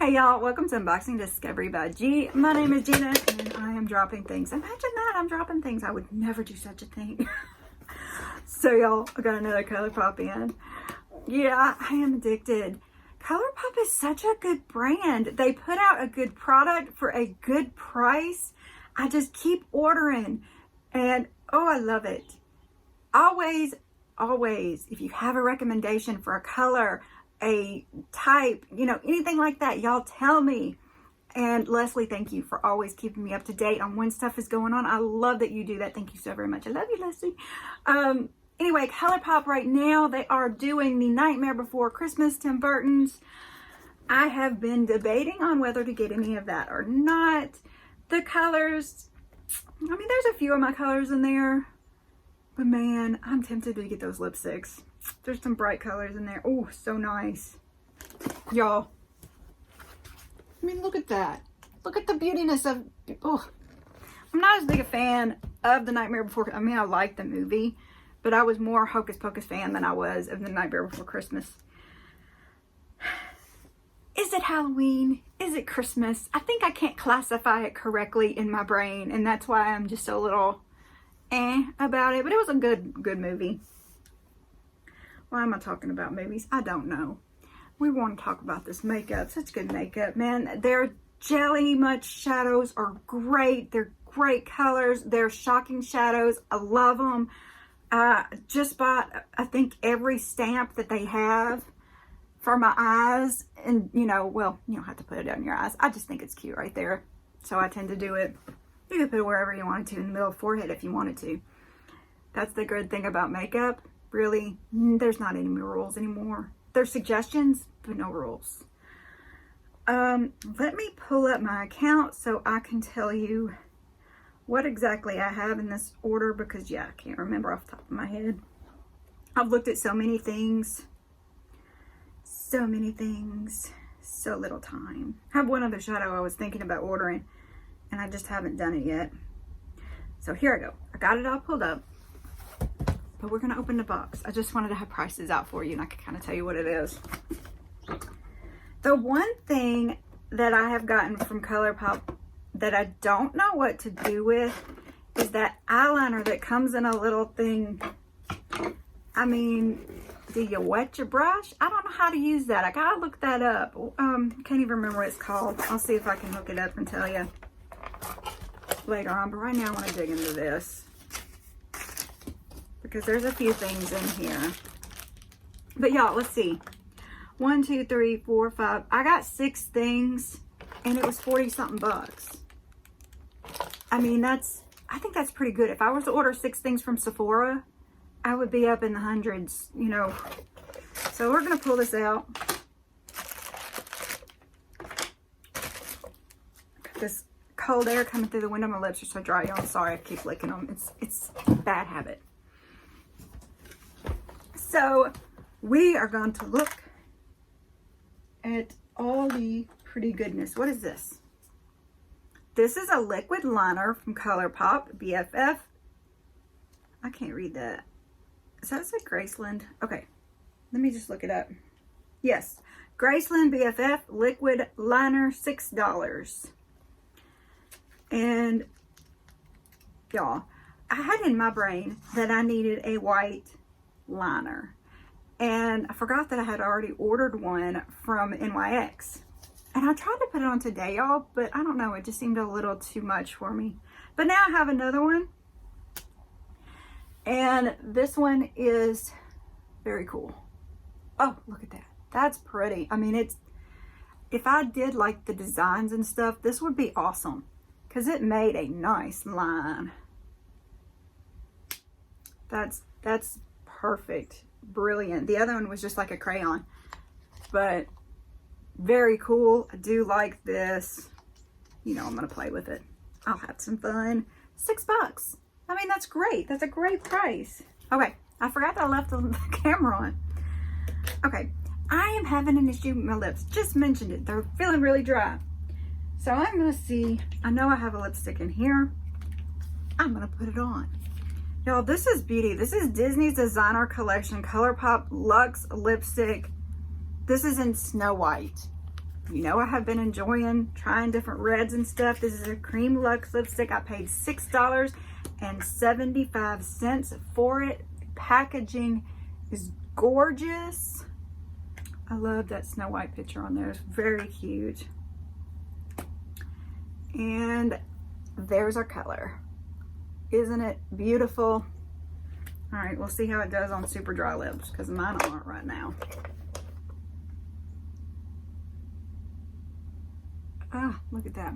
Hey y'all, welcome to Unboxing Discovery by G. My name is Gina and I am dropping things. Imagine that, I'm dropping things. I would never do such a thing. So y'all, I got another ColourPop in. Yeah, I am addicted. ColourPop is such a good brand. They put out a good product for a good price. I just keep ordering and oh, I love it. Always, if you have a recommendation for a color, a type, you know, anything like that, y'all tell me. And Leslie, thank you for always keeping me up to date on when stuff is going on. I love that you do that. Thank you so very much. I love you, Leslie. Anyway, ColourPop right now, they are doing the Nightmare Before Christmas Tim Burton's. I have been debating on whether to get any of that or not. The colors, I mean, there's a few of my colors in there, but man, I'm tempted to get those lipsticks. There's some bright colors in there. Oh, so nice. Y'all, I mean, look at that. Look at the beautiness of, oh. I'm not as big a fan of The Nightmare Before, I mean, I like the movie, but I was more Hocus Pocus fan than I was of The Nightmare Before Christmas. Is it Halloween? Is it Christmas? I think I can't classify it correctly in my brain, and that's why I'm just a little about it, but it was a good movie. Why am I talking about movies? I don't know. We want to talk about this makeup. Such good makeup, man. Their jelly much shadows are great. They're great colors. They're shocking shadows. I love them. Just bought, I think, every stamp that they have for my eyes. And, you know, well, you don't have to put it on your eyes. I just think it's cute right there. So I tend to do it. You can put it wherever you wanted to, in the middle of the forehead if you wanted to. That's the good thing about makeup. Really, there's not any rules anymore. There's suggestions, but no rules. Let me pull up my account so I can tell you what exactly I have in this order, because yeah, I can't remember off the top of my head. I've looked at so many things, so little time. I have one other shadow I was thinking about ordering, and I just haven't done it yet. So here I go. I got it all pulled up. But we're going to open the box. I just wanted to have prices out for you and I can kind of tell you what it is. The one thing that I have gotten from ColourPop that I don't know what to do with is that eyeliner that comes in a little thing. I mean, do you wet your brush? I don't know how to use that. I got to look that up. Can't even remember what it's called. I'll see if I can look it up and tell you later on. But right now I want to dig into this, because there's a few things in here. But y'all, let's see. 1, 2, 3, 4, 5. I got 6 things and it was 40 something bucks. I mean, I think that's pretty good. If I was to order 6 things from Sephora, I would be up in the hundreds, you know. So we're gonna pull this out. Got this cold air coming through the window. My lips are so dry, y'all. I'm sorry, I keep licking them. It's a bad habit. So we are going to look at all the pretty goodness. What is this? This is a liquid liner from ColourPop, BFF. I can't read that. Does that say Graceland? Okay, let me just look it up. Yes, Graceland BFF liquid liner, $6. And y'all, I had in my brain that I needed a white liner, and I forgot that I had already ordered one from NYX, and I tried to put it on today, y'all, but I don't know, it just seemed a little too much for me. But now I have another one, and this one is very cool. Oh, look at that. That's pretty. I mean, if I did like the designs and stuff, this would be awesome, because it made a nice line. That's perfect. Brilliant. The other one was just like a crayon, but very cool. I do like this. You know, I'm gonna play with it. I'll have some fun. $6. I mean, that's great. That's a great price. Okay, I forgot that I left the camera on. Okay, I am having an issue with my lips. Just mentioned it. They're feeling really dry. So I'm gonna see. I know I have a lipstick in here. I'm gonna put it on. Y'all, this is beauty. This is Disney's designer collection, ColourPop Luxe Lipstick. This is in Snow White. You know I have been enjoying trying different reds and stuff. This is a cream luxe lipstick. I paid $6.75 for it. Packaging is gorgeous. I love that Snow White picture on there. It's very cute. And there's our color. Isn't it beautiful? All right, we'll see how it does on super dry lips because mine aren't right now. Ah, look at that.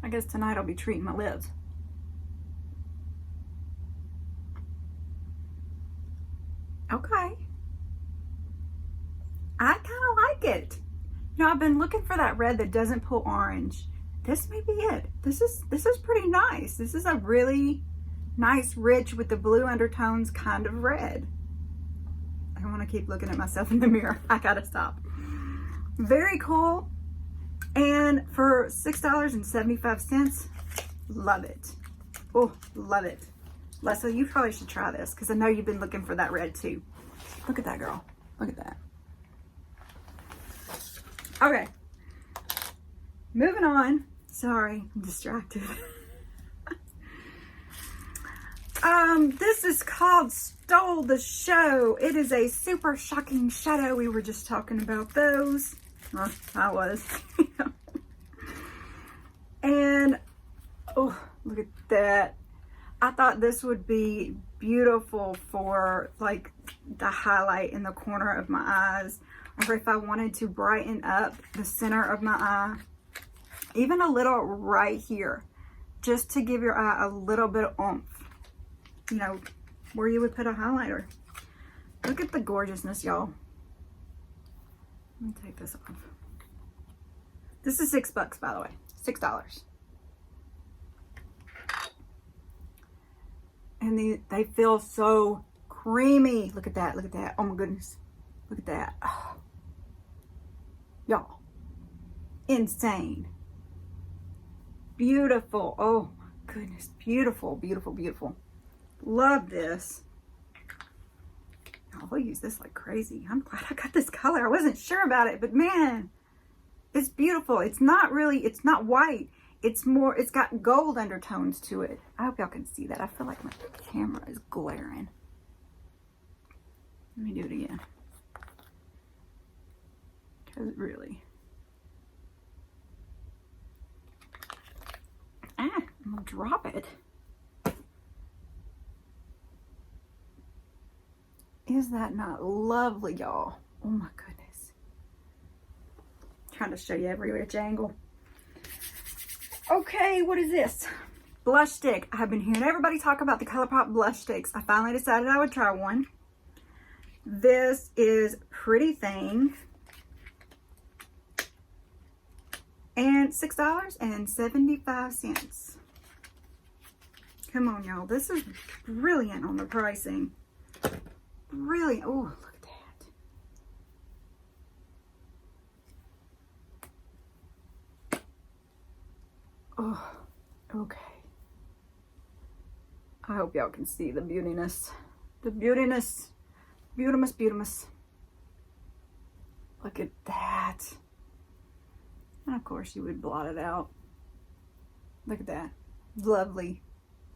I guess tonight I'll be treating my lips. Okay. I kind of like it. You know, I've been looking for that red that doesn't pull orange. This may be it. This is pretty nice. This is a really nice, rich with the blue undertones kind of red. I don't want to keep looking at myself in the mirror. I gotta stop. Very cool. And for $6.75, love it. Oh, love it. Leslie, you probably should try this because I know you've been looking for that red too. Look at that, girl. Look at that. Okay. Moving on. Sorry, I'm distracted. This is called Stole the Show. It is a super shocking shadow. We were just talking about those. Or I was. And, oh, look at that. I thought this would be beautiful for like the highlight in the corner of my eyes, or if I wanted to brighten up the center of my eye, even a little right here, just to give your eye a little bit of oomph, you know, where you would put a highlighter. Look at the gorgeousness, y'all. Let me take this off. This is $6, by the way, $6. And they feel so creamy. Look at that. Look at that. Oh my goodness. Look at that. Oh. Y'all. Insane. Beautiful. Oh goodness. Beautiful. Beautiful. Beautiful. Love this. I'll use this like crazy. I'm glad I got this color. I wasn't sure about it, but man, it's beautiful. It's not white. It's got gold undertones to it. I hope y'all can see that. I feel like my camera is glaring. Let me do it again. Because really. I'm gonna drop it. Is that not lovely, y'all? Oh my goodness. I'm trying to show you every which angle. Okay, what is this? Blush stick. I have been hearing everybody talk about the ColourPop blush sticks. I finally decided I would try one. This is Pretty Thing. And $6.75. Come on, y'all. This is brilliant on the pricing. Brilliant. Oh, look at that. Oh, okay. I hope y'all can see the beautiness. The beautiness. Beautimus, beautimus. Look at that. And of course you would blot it out. Look at that. Lovely.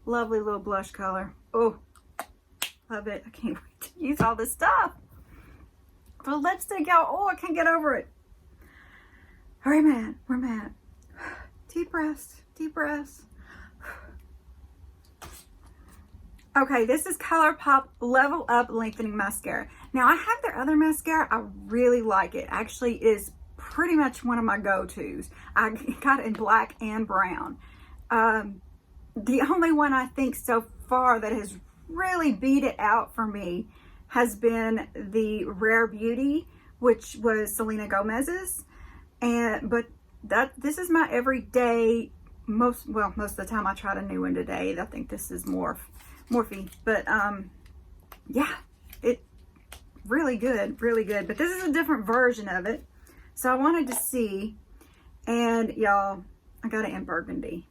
Lovely little blush color. Oh, love it. I can't wait to use all this stuff. For lipstick, y'all. Oh, I can't get over it. All right, man. We're mad. Deep breaths. Deep breaths. Okay, this is ColourPop Level Up Lengthening Mascara. Now, I have their other mascara. I really like it. Actually, it is pretty much one of my go-tos. I got it in black and brown. The only one I think so far that has really beat it out for me has been the Rare Beauty, which was Selena Gomez's. But this is my everyday, most of the time I tried a new one today. I think this is Morphe. But yeah, it really good, really good. But this is a different version of it. So I wanted to see, and y'all, I got it in burgundy.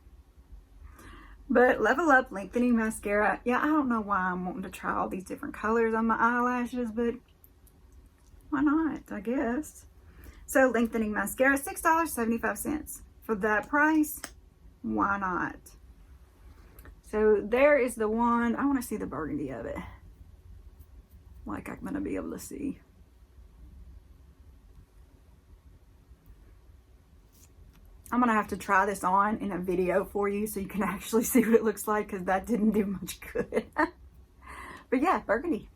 But Level Up Lengthening Mascara, yeah, I don't know why I'm wanting to try all these different colors on my eyelashes, but why not, I guess. So Lengthening Mascara, $6.75. For that price, why not? So there is the one. I want to see the burgundy of it. Like I'm going to be able to see. I'm going to have to try this on in a video for you so you can actually see what it looks like, because that didn't do much good. But yeah, burgundy.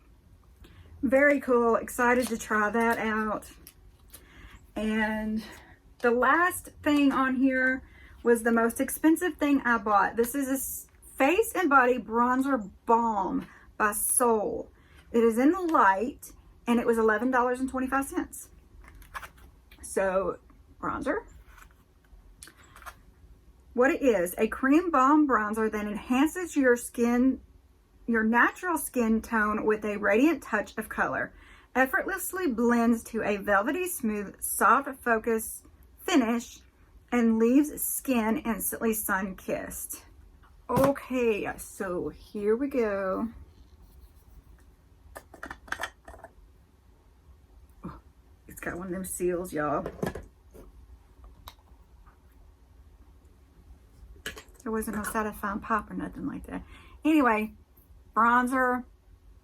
Very cool. Excited to try that out. And the last thing on here was the most expensive thing I bought. This is a Face and Body Bronzer Balm by Soul. It is in the light, and it was $11.25. So, bronzer. What it is, a cream balm bronzer that enhances your skin, your natural skin tone with a radiant touch of color. Effortlessly blends to a velvety smooth, soft focus finish and leaves skin instantly sun-kissed. Okay, so here we go. Oh, it's got one of them seals, y'all. There wasn't no satisfying pop or nothing like that. Anyway, bronzer.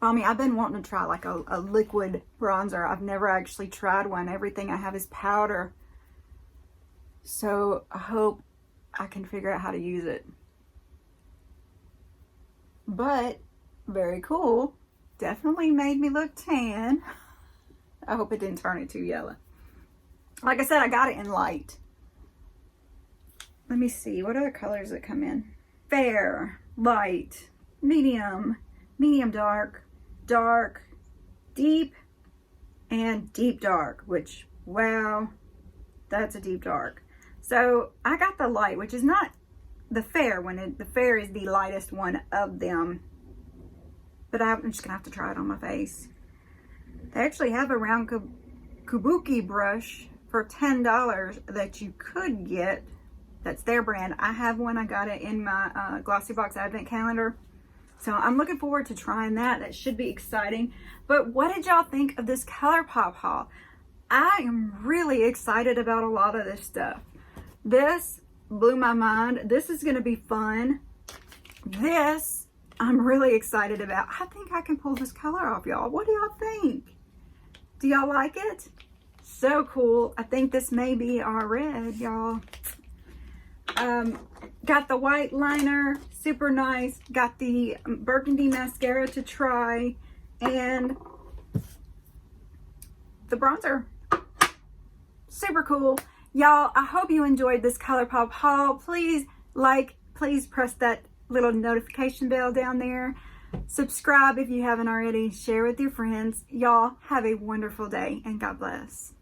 Balmy. I've been wanting to try like a liquid bronzer. I've never actually tried one. Everything I have is powder. So I hope I can figure out how to use it. But very cool. Definitely made me look tan. I hope it didn't turn it too yellow. Like I said, I got it in light. Let me see. What other colors that come in? Fair, light, medium, medium dark, dark, deep, and deep dark, which, wow, that's a deep dark. So I got the light, which is not the fair one. The fair is the lightest one of them. But I'm just gonna have to try it on my face. They actually have a round kabuki brush for $10 that you could get. That's their brand. I have one. I got it in my Glossy Box advent calendar. So I'm looking forward to trying that. That should be exciting. But what did y'all think of this ColourPop haul? I am really excited about a lot of this stuff. This blew my mind. This is going to be fun. This I'm really excited about. I think I can pull this color off, y'all. What do y'all think? Do y'all like it? So cool. I think this may be our red, y'all. Got the white liner, super nice. Got the burgundy mascara to try, and the bronzer. Super cool. Y'all, I hope you enjoyed this ColourPop haul. Please please press that little notification bell down there. Subscribe if you haven't already. Share with your friends. Y'all have a wonderful day, and God bless.